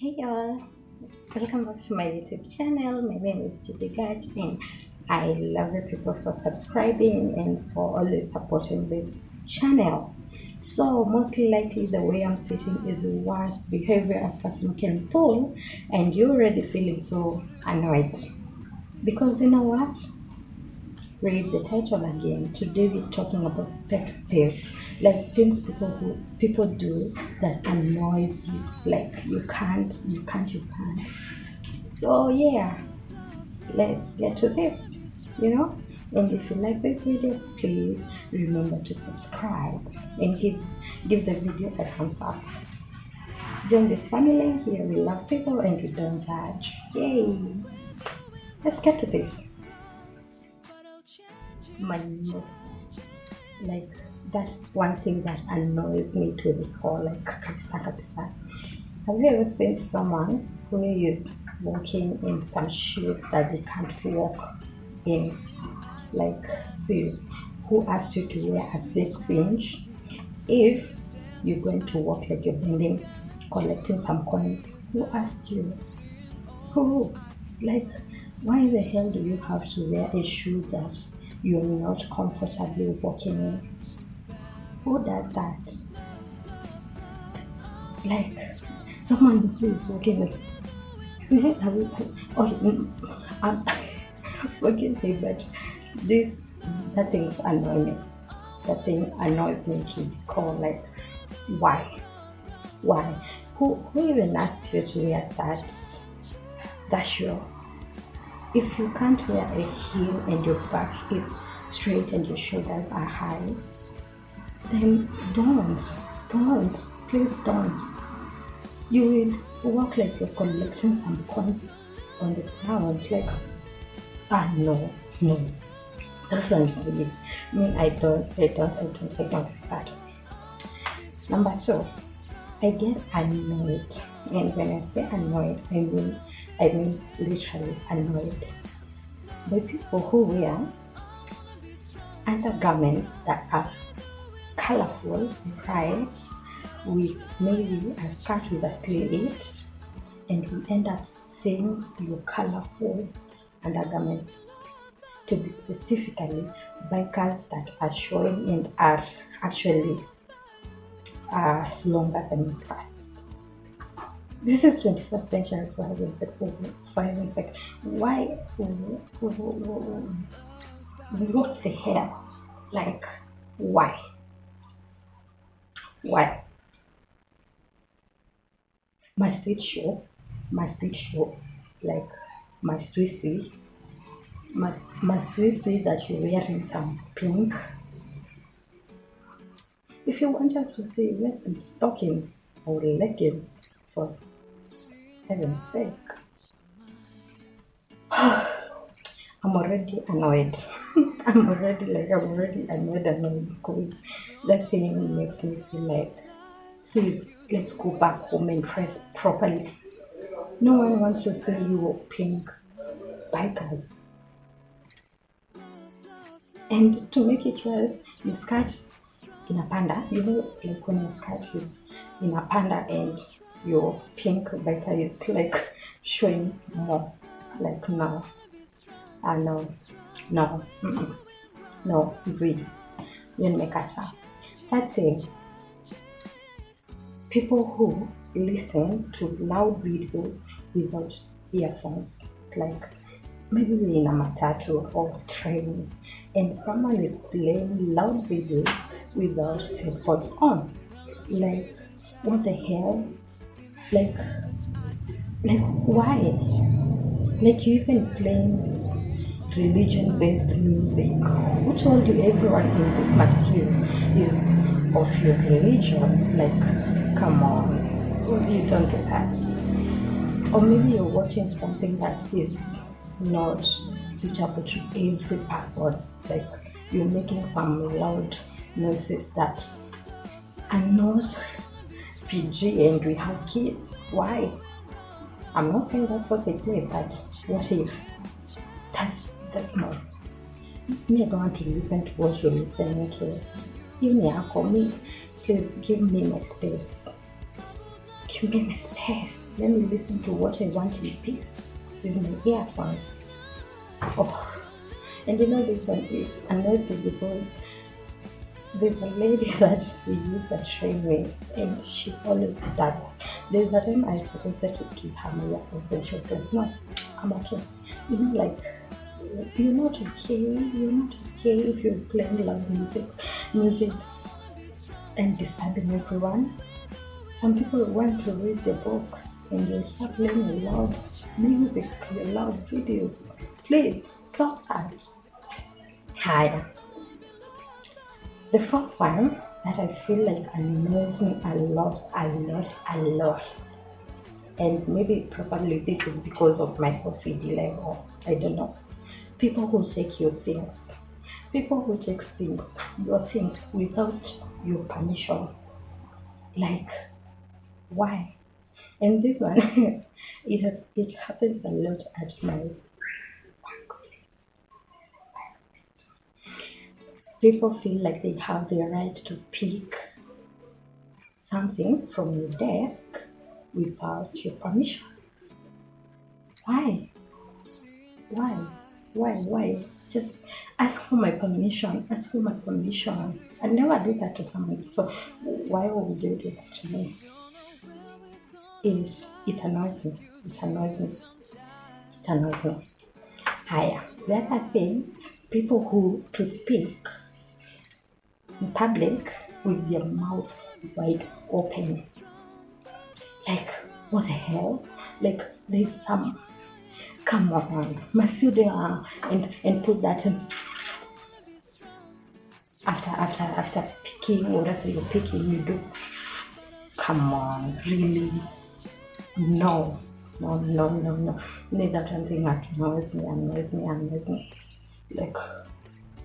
Hey y'all, welcome back to my YouTube channel. My name is Judy Gaj and I love you people for subscribing and for always supporting this channel. So mostly likely the way I'm sitting is the worst behavior a person can pull and you're already feeling so annoyed. Because you know what? Read the title again. Today we're talking about pet peeves, like things people do that annoys you. Like you can't. So yeah, let's get to this. You know, and if you like this video, please remember to subscribe and give the video a thumbs up. Join this family. Here we love people and we don't judge. Yay! Let's get to this. My most like that's one thing that annoys me to the core, like kabisa kabisa. Have you ever seen someone who is walking in some shoes that they can't walk in? Like, see, who asked you to wear a 6 inch if you're going to walk like you're bending, collecting some coins? Who asked you? Who? Like, why the hell do you have to wear a shoe that you're not comfortably walking in? Who does that? Like, someone who is walking with. Okay, I'm forgive me, but this that thing annoys me. That thing annoys me to call. Like, why? Why? Who even asked you to wear that shoe? If you can't wear a heel and your back is straight and your shoulders are high, then don't, please don't. You will walk like you're collecting some coins on the ground. Like, no, that's not silly. Me, I don't like that. Number two, I get annoyed, and when I say annoyed, I mean literally annoyed by people who wear undergarments that are colorful, bright, with maybe a skirt with a slit, and you end up seeing your colorful undergarments to be specifically bikers that are showing and are actually longer than your skirts. This is 21st century for heaven's sake. So for heaven's sake, why? What the hell? Like, why? Why? Must it show? Must it show? Like, must we see? Must we see that you're wearing some pink? If you want us to see, wear some stockings or leggings for heaven's sake. I'm already annoyed. I'm already annoyed because that thing makes me feel like, please, let's go back home and dress properly. No one wants to see you pink bikers. And to make it worse, you skirt in a panda. You know, like when your skirt is in a panda and your pink biker is like showing more. Like, no, no, no, no, Z, you make a sound. That thing, people who listen to loud videos without earphones, like maybe we're in a matatu or train and someone is playing loud videos without headphones on. Like, what the hell? Like, why? Like, you even playing religion-based music. Who told you everyone in this matatu is of your religion? Like, come on, you don't do that. Or maybe you're watching something that is not suitable to every person. Like, you're making some loud noises that are not PG and we have kids. Why? I'm not saying that's what they do, but what if that's not me? I don't want to listen to what you're listening to. Give me a call me, please give me my space. Give me my space. Let me listen to what I want in peace with my earphones. Oh, and this one, it annoys me because there's a lady that we used to train with, and she always does that. There's a time I suggested to give her my earphones, and she was like, "No, I'm okay." Like, you're not okay. You're not okay if you're playing loud music, and disturbing everyone. Some people want to read the books, and they start playing loud music, loud videos. Please stop that. Hi. The fourth one that I feel like annoys me a lot, and maybe probably this is because of my OCD level. I don't know. People who take your things, people who take your things without your permission. Like, why? And this one, it happens a lot at my work. People feel like they have the right to pick something from your desk without your permission. Why? Why? Why? Just ask for my permission. Ask for my permission. I never do that to someone. So why would you do that to me? It annoys me. It annoys me. It annoys me. Higher. The other thing, people who to speak in public with their mouth wide open. Like, what the hell? Like, there's some. Come on, Masuda, and put that in after picking whatever you're picking, you do. Come on, really? No. There's that one thing that annoys me. Like,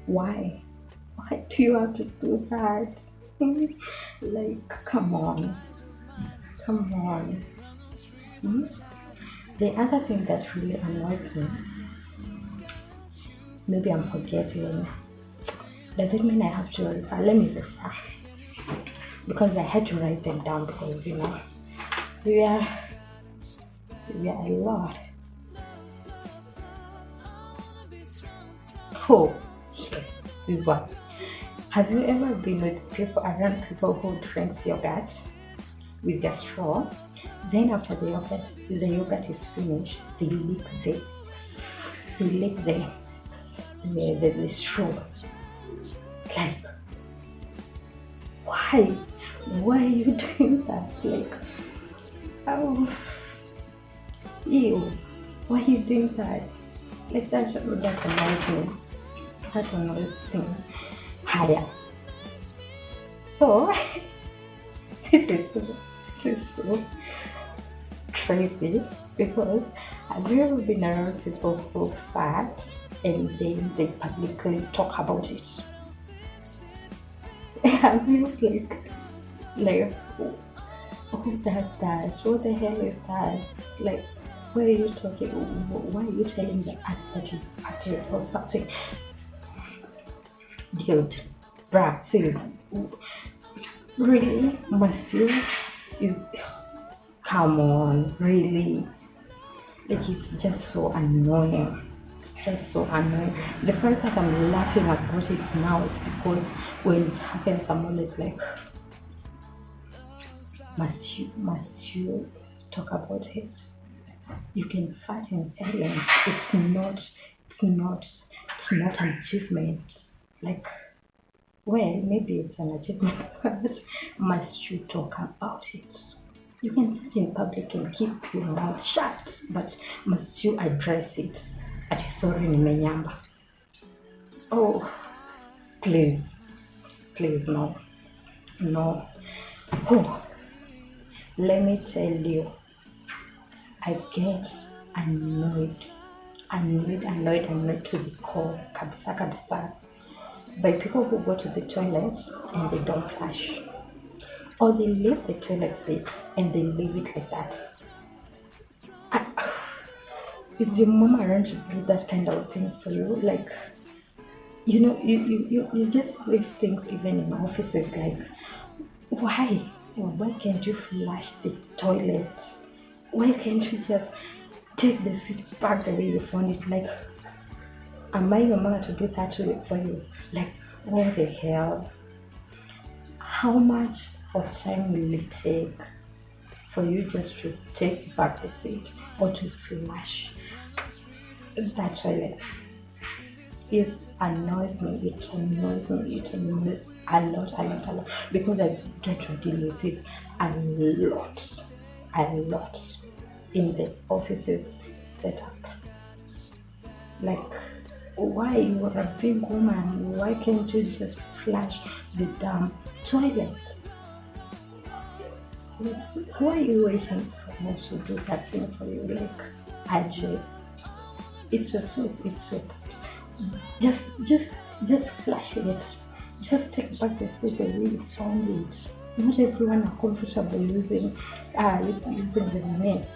why? Why do you have to do that? Like, come on. The other thing that really annoys me, maybe I'm forgetting. Does it mean I have to refer? Let me refer. Because I had to write them down because, we are a lot. Oh, yes, this one. Have you ever been around people who drink yogurt with their straw? Then after the yogurt is finished, they lick the straw. Like, why? Why are you doing that? Like, oh, ew, why are you doing that? Like, that annoys me. That annoys me. Higher. So, this is so crazy because have you ever been around people who fat and then they publicly talk about it? Have you like who does that? What the hell is that? Like, why are you talking? Why are you telling us that you fatted or something? Dude, bruh, sis, really? Must you? Come on, really? Like, it's just so annoying. The fact that I'm laughing about it now is because when it happens, I'm always like, must you talk about it? You can fart in silence. It's not an achievement. Like, well, maybe it's an achievement, but must you talk about it? You can fart in public and keep your mouth shut, but must you address it? Ati sorry nimenyamba. Oh, please, no. Oh, let me tell you, I get annoyed to the core, kabisa, by people who go to the toilet and they don't flush. Or they leave the toilet seat and they leave it like that. Is your mama around to do that kind of thing for you? Like, you just these things even in offices. Like, why can't you flush the toilet? Why can't you just take the seat back the way you found it? Like, am I your mother to do that for you? Like, what the hell? How much of time will it take for you just to take back the seat or to flush that toilet? It annoys me, it annoys me, it annoys a lot, because I get to deal with this a lot in the offices setup. Like, why you are a big woman? Why can't you just flush the damn toilet? Why are you waiting for us to do that thing for you? Like, Ajay, it's your source, it's your just flash it. Just take back the seat the way you found it. Not everyone are comfortable using the net.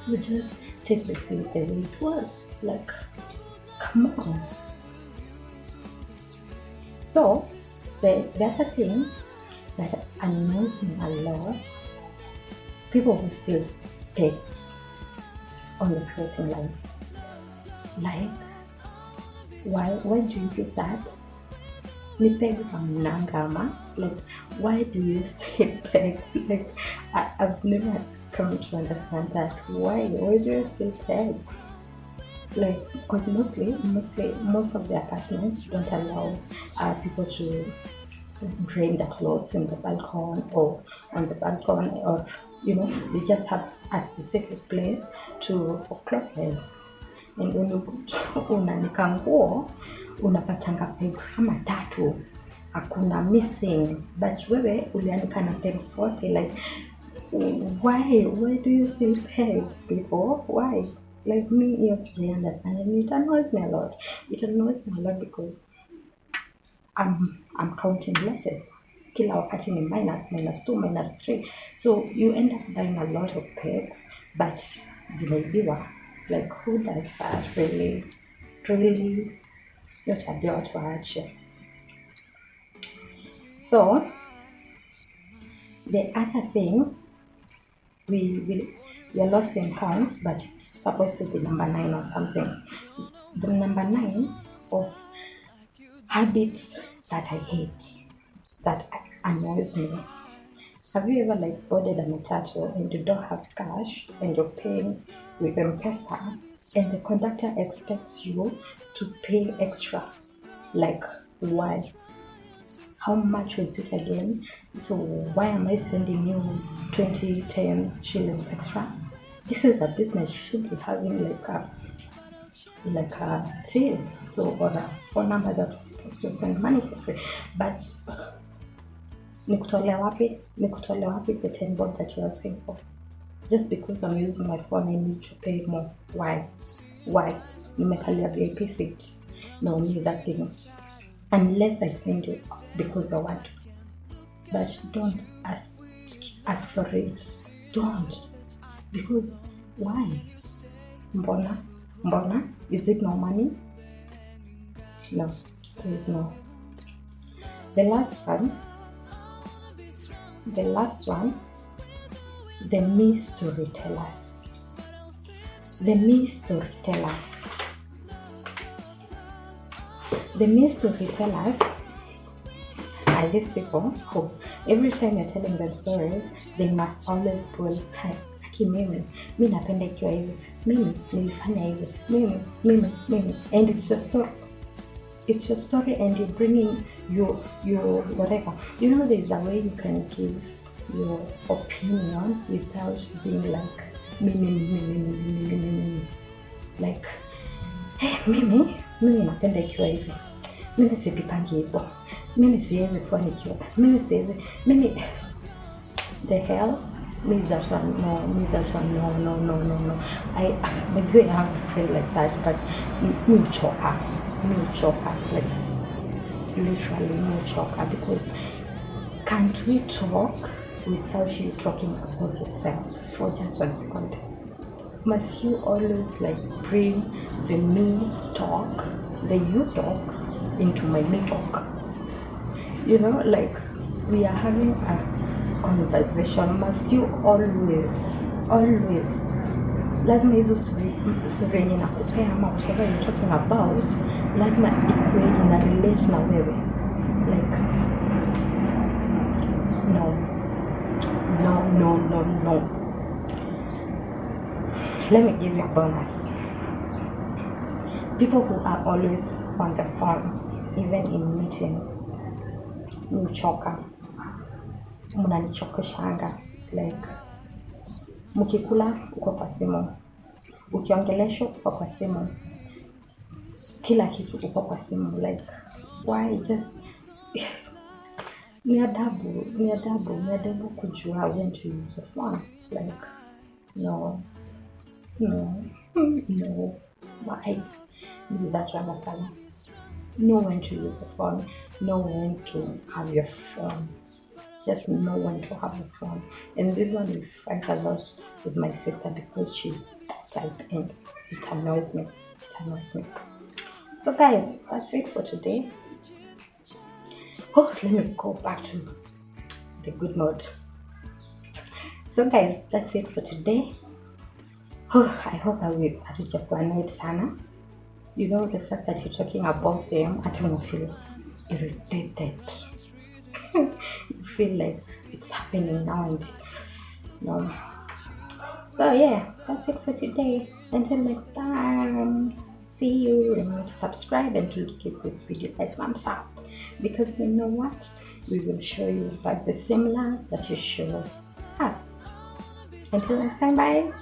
So just take the seat the way it was. Like, come on. So the other thing that annoys me a lot, people who still pay on the clothing line. Like, why do you do that? Ni pegs amnangama. Like, why do you still pegs? Like, I've never come to understand that. Why do you still pegs? Like, because most of the apartments don't allow people to drain the clothes in the balcony or on the balcony, or they just have a specific place for clothes. And when you unanika nguo unapatanga pegs kama 3, hakuna missing, but wewe ulianika na pegs wote. Like, why do you still pegs, people? Why? Like, me, yes, I understand, and it annoys me a lot. Because I'm counting losses. Kila wakati ni -2, -3. So you end up buying a lot of pegs, but zinaibiwa. Like, who does that? Really? Your tabia watu waache. So the other thing, we are lost in counts, but it's supposed to be number 9 or something. The number 9 of habits that I hate, that annoys me. Have you ever ordered a matatu and you don't have cash and you're paying with M-Pesa, and the conductor expects you to pay extra? Like, why? How much was it again? So why am I sending you 10 shillings extra? This is a business. You should be having like a till, so, or a phone number that is supposed to send money for free. But nikutole wapi the 10 bob that you're asking for? Just because I'm using my phone, I need to pay more. Why? Nimekalia VIP seat. No, need that thing. Unless I send you because I want to. But don't ask for it. Don't. Because why? Mbona? Is it no money? No, please no. The last one, the me storytellers. The me storytellers are these people who, every time you're telling them stories, they must always pull, mimi napenda ikiwa hivi, mimi nilifanya hivi, mimi, and it's your story, and you're bringing your whatever. There's a way you can give your opinion without being like mimi. Like, hey, mimi napenda ikiwa hivi, mimi sipikangi hivyo, mimi siwezi kuwa nikiwa, mimi the hell. Me that one, no. Maybe I have a friend like that, but me choker, like literally me choker, because can't we talk without you talking about yourself for just 1 second? Must you always bring the me talk, the you talk into my me talk? We are having a conversation. Must you always always lazima hizo story yenye nakupea ama whatever you're talking about lazima ikuwe ina relate na wewe. Like no. Let me give you a bonus. People who are always on the phones, even in meetings, mchoka, mnanichokeshanga. Like mkikula uko kwa simu, ukiongelesho uko kwa simu, kila kitu uko kwa simu. Like why? Just ni adabu kujua when to use your phone. Like no. Why? This is that Ramatala. Know when to use your phone. Know when to have your phone. Just know when to have your phone. And this one we fight a lot with my sister because she's that type and it annoys me. So guys, that's it for today. Oh, let me go back to the good mode. So guys, that's it for today. Oh, I hope I will hatujakuannoyed sana. You know, the fact that you're talking about them, I don't feel irritated. You feel like it's happening now and no. So yeah, that's it for today. Until next time, see you. Remember to subscribe and to give this video a thumbs up, because you know what, we will show you back the similar that you show us. Until next time, bye.